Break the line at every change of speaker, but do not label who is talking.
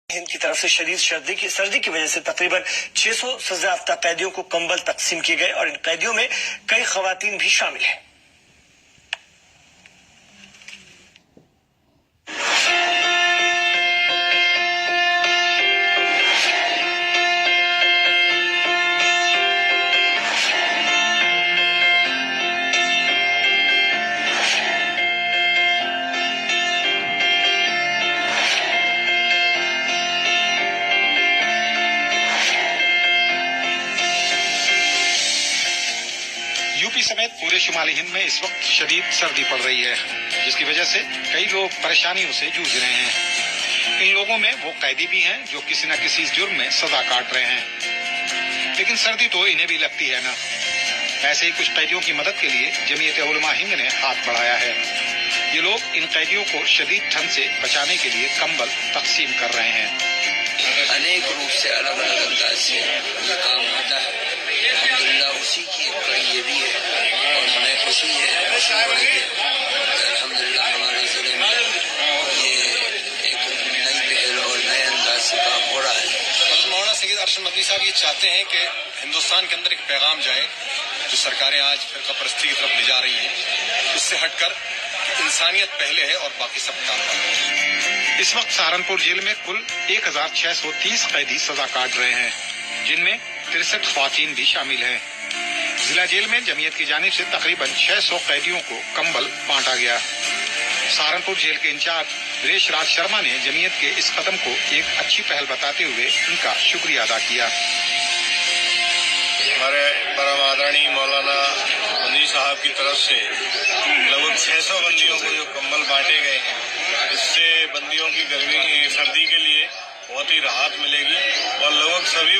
हिंद की तरफ से शदीद सर्दी की वजह से तकरीबन 600 सजायाफ्ता कैदियों को कंबल तकसीम किए गए और इन कैदियों में कई खवातीन भी शामिल हैं।
यूपी समेत पूरे शुमाली हिंद में इस वक्त शदीद सर्दी पड़ रही है, जिसकी वजह से कई लोग परेशानियों से जूझ रहे हैं। इन लोगों में वो कैदी भी हैं जो किसी न किसी जुर्म में सजा काट रहे हैं, लेकिन सर्दी तो इन्हें भी लगती है ना। ऐसे ही कुछ कैदियों की मदद के लिए जमीयत उलमा हिंद ने हाथ बढ़ाया है। ये लोग इन कैदियों को शदीद ठंड से बचाने के लिए कंबल तकसीम कर रहे हैं।
अनेक रूप से अलग अलग अंदाज से ये काम होता है। अल्हम्दुलिल्लाह उसी की एक कड़ी ये भी है और हमें खुशी है अल्हम्दुलिल्लाह हमारे जिले में ये एक नई पहल और नए अंदाज से काम हो रहा है।
मौलाना सैयद अरशद मदनी साहब ये चाहते हैं कि हिंदुस्तान के अंदर एक पैगाम जाए जो सरकारें आज फिरकापरस्ती की तरफ ले जा रही हैं, उससे हटकर इंसानियत पहले है और बाकी सब काम है।
इस वक्त सहारनपुर जेल में कुल 1630 कैदी सजा काट रहे हैं, जिनमें 63 ख्वातीन भी शामिल हैं। जिला जेल में जमीयत की जानिब से तकरीबन 600 कैदियों को कंबल बांटा गया। सहारनपुर जेल के इंचार्ज वीरेश राज शर्मा ने जमीयत के इस कदम को एक अच्छी पहल बताते हुए उनका शुक्रिया अदा किया।
हमारे परम आदरणीय मौलाना मदनी साहब की तरफ से लगभग 600 बंदियों को जो कंबल बांटे गए हैं, इससे बंदियों की गर्मी सर्दी के लिए बहुत ही राहत मिलेगी और लगभग सभी